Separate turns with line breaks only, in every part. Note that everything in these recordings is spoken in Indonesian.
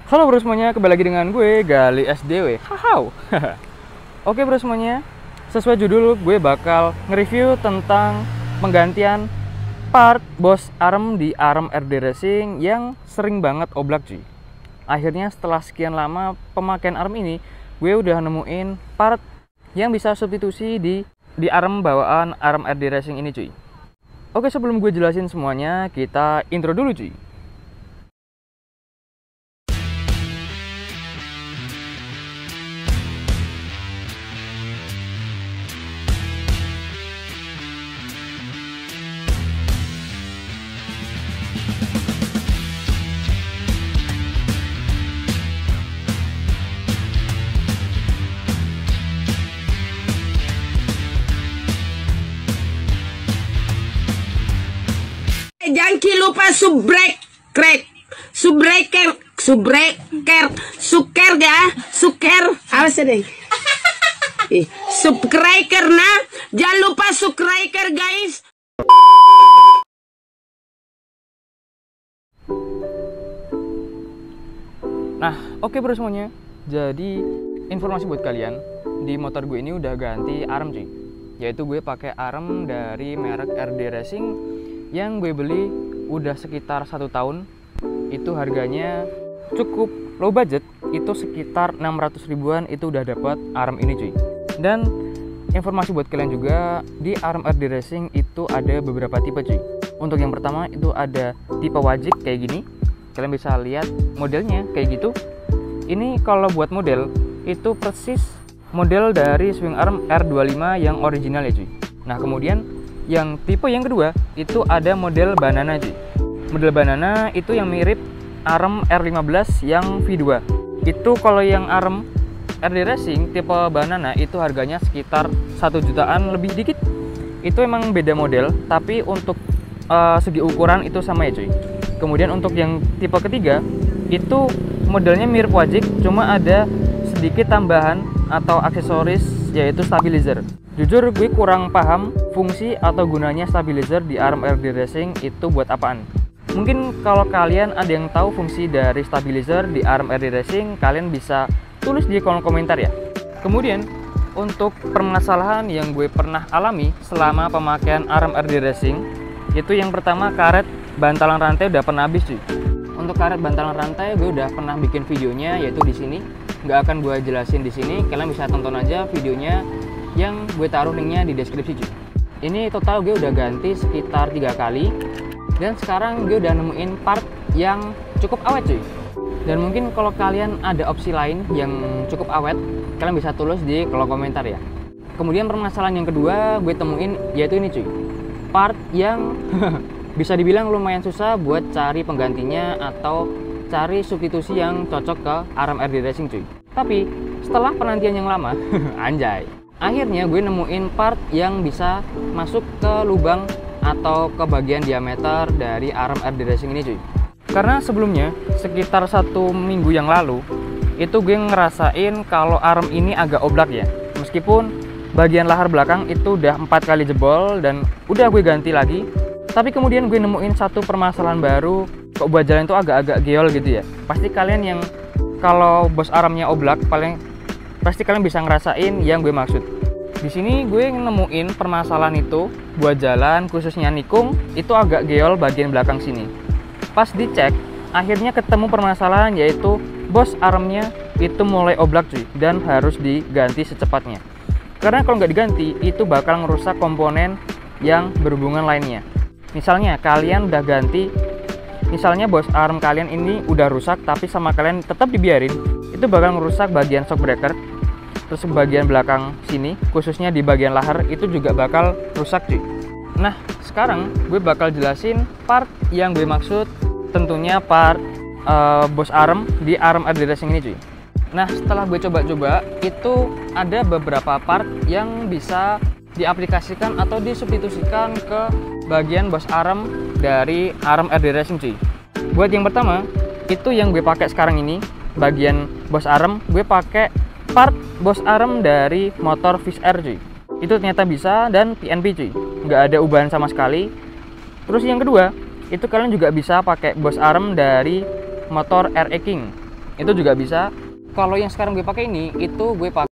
Halo bro semuanya, kembali lagi dengan gue Gali SDW. Hahau. Oke bro semuanya, sesuai judul gue bakal nge-review tentang penggantian part bos arm di arm RD Racing yang sering banget oblak cuy. Akhirnya setelah sekian lama pemakaian arm ini, gue udah nemuin part yang bisa substitusi di arm bawaan arm RD Racing ini cuy. Oke, sebelum gue jelasin semuanya, kita intro dulu cuy.
Jangan lupa suker ya, apa sih deh? Subscriber nah, jangan lupa subscriber guys.
Nah, oke bro semuanya. Jadi, informasi buat kalian, di motor gue ini udah ganti arm cuy. Yaitu gue pakai arm dari merek RD Racing yang gue beli udah sekitar 1 tahun. Itu harganya cukup low budget, itu sekitar 600 ribuan itu udah dapat arm ini cuy. Dan informasi buat kalian juga, di arm RD Racing itu ada beberapa tipe cuy. Untuk yang pertama itu ada tipe wajik kayak gini. Kalian bisa lihat modelnya kayak gitu. Ini kalau buat model itu persis model dari swing arm R25 yang original ya cuy. Nah kemudian yang tipe yang kedua itu ada model banana cuy. Model banana itu yang mirip arm R15 yang V2. Itu kalau yang arm RD Racing tipe banana itu harganya sekitar 1 jutaan lebih dikit. Itu emang beda model, tapi untuk segi ukuran itu sama ya cuy. Kemudian untuk yang tipe ketiga itu modelnya mirip wajik, cuma ada sedikit tambahan atau aksesoris yaitu stabilizer. Jujur gue kurang paham fungsi atau gunanya stabilizer di arm RD Racing itu buat apaan. Mungkin kalau kalian ada yang tahu fungsi dari stabilizer di arm RD Racing, kalian bisa tulis di kolom komentar ya. Kemudian untuk permasalahan yang gue pernah alami selama pemakaian arm RD Racing, itu yang pertama karet bantalan rantai udah pernah habis cuy. Untuk karet bantalan rantai gue udah pernah bikin videonya, yaitu di sini. Nggak akan gue jelasin di sini, kalian bisa tonton aja videonya yang gue taruh linknya di deskripsi cuy. Ini total gue udah ganti sekitar 3 kali, dan sekarang gue udah nemuin part yang cukup awet cuy. Dan mungkin kalau kalian ada opsi lain yang cukup awet, kalian bisa tulis di kolom komentar ya. Kemudian permasalahan yang kedua gue temuin yaitu ini cuy, part yang bisa dibilang lumayan susah buat cari penggantinya atau cari substitusi yang cocok ke arm RD Racing cuy. Tapi setelah penantian yang lama, anjay, akhirnya gue nemuin part yang bisa masuk ke lubang atau ke bagian diameter dari arm RD Racing ini cuy. Karena sebelumnya sekitar 1 minggu yang lalu itu gue ngerasain kalau arm ini agak oblak ya. Meskipun bagian lahar belakang itu udah 4 kali jebol dan udah gue ganti lagi, tapi kemudian gue nemuin satu permasalahan baru. Kok buat jalan itu agak-agak geol gitu ya. Pasti kalian yang kalau bos armnya oblak, pasti kalian bisa ngerasain yang gue maksud. Di sini gue nemuin permasalahan itu buat jalan, khususnya nikung, itu agak geol bagian belakang sini. Pas dicek, akhirnya ketemu permasalahan yaitu bos armnya itu mulai oblak cuy, dan harus diganti secepatnya. Karena kalau nggak diganti, itu bakal ngerusak komponen yang berhubungan lainnya. Misalnya kalian udah ganti, misalnya bos arm kalian ini udah rusak tapi sama kalian tetap dibiarin, itu bakal ngerusak bagian shock breaker. Terus bagian belakang sini, khususnya di bagian lahar, itu juga bakal rusak cuy. Nah sekarang gue bakal jelasin part yang gue maksud, tentunya part bos arm di arm RD Racing ini cuy. Nah setelah gue coba-coba, itu ada beberapa part yang bisa diaplikasikan atau disubstitusikan ke bagian bos arm dari arm RD Racing cuy. Buat yang pertama, itu yang gue pakai sekarang ini, bagian bos arm, gue pakai part bos arm dari motor Fish Air cuy. Itu ternyata bisa, dan PNP cuy, nggak ada ubahan sama sekali. Terus yang kedua, itu kalian juga bisa pakai bos arm dari motor RE King. itu juga bisa. Kalau yang sekarang gue pakai ini, itu gue pakai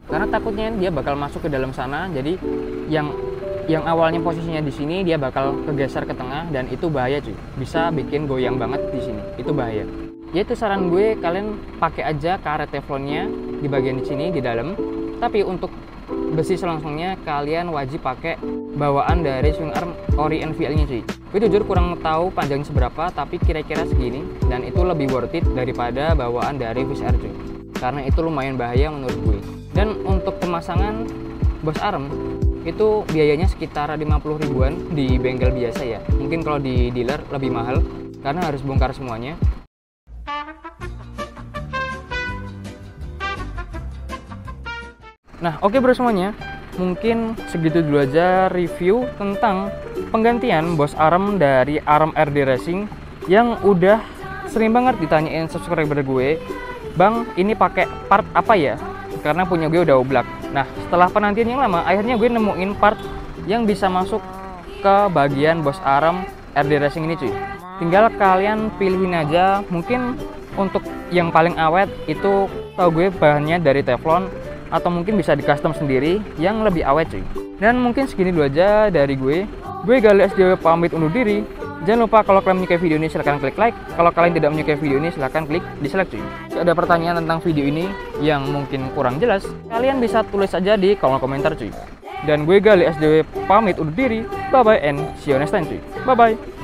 karena takutnya dia bakal masuk ke dalam sana. Jadi yang awalnya posisinya di sini dia bakal kegeser ke tengah dan itu bahaya cuy. Bisa bikin goyang banget di sini. Itu bahaya. Yaitu saran gue kalian pakai aja karet teflonnya di bagian di sini di dalam. Tapi untuk besi selongsongnya kalian wajib pakai bawaan dari swing arm ori NVL-nya cuy. Gue jujur kurang tahu panjangnya seberapa, tapi kira-kira segini dan itu lebih worth it daripada bawaan dari VCR cuy. Karena itu lumayan bahaya menurut gue. Dan untuk pemasangan Boss Arm itu biayanya sekitar 50 ribuan di bengkel biasa ya. Mungkin kalau di dealer lebih mahal karena harus bongkar semuanya. Nah, oke bro semuanya. Mungkin segitu dulu aja review tentang penggantian Boss Arm dari Arm RD Racing yang udah sering banget ditanyain subscriber gue. Bang, ini pakai part apa ya? Karena punya gue udah oblak. Nah, setelah penantian yang lama, akhirnya gue nemuin part yang bisa masuk ke bagian Boss Arm RD Racing ini cuy. Tinggal kalian pilihin aja. Mungkin untuk yang paling awet itu tau gue bahannya dari Teflon, atau mungkin bisa di custom sendiri yang lebih awet cuy. Dan mungkin segini dulu aja dari gue. Gue Gali SDW pamit undur diri. Jangan lupa kalau kalian menyukai video ini silahkan klik like. Kalau kalian tidak menyukai video ini silahkan klik dislike cuy. Jika ada pertanyaan tentang video ini yang mungkin kurang jelas, kalian bisa tulis aja di kolom komentar cuy. Dan gue Gali SDW pamit undur diri. Bye bye and see you next time cuy. Bye bye.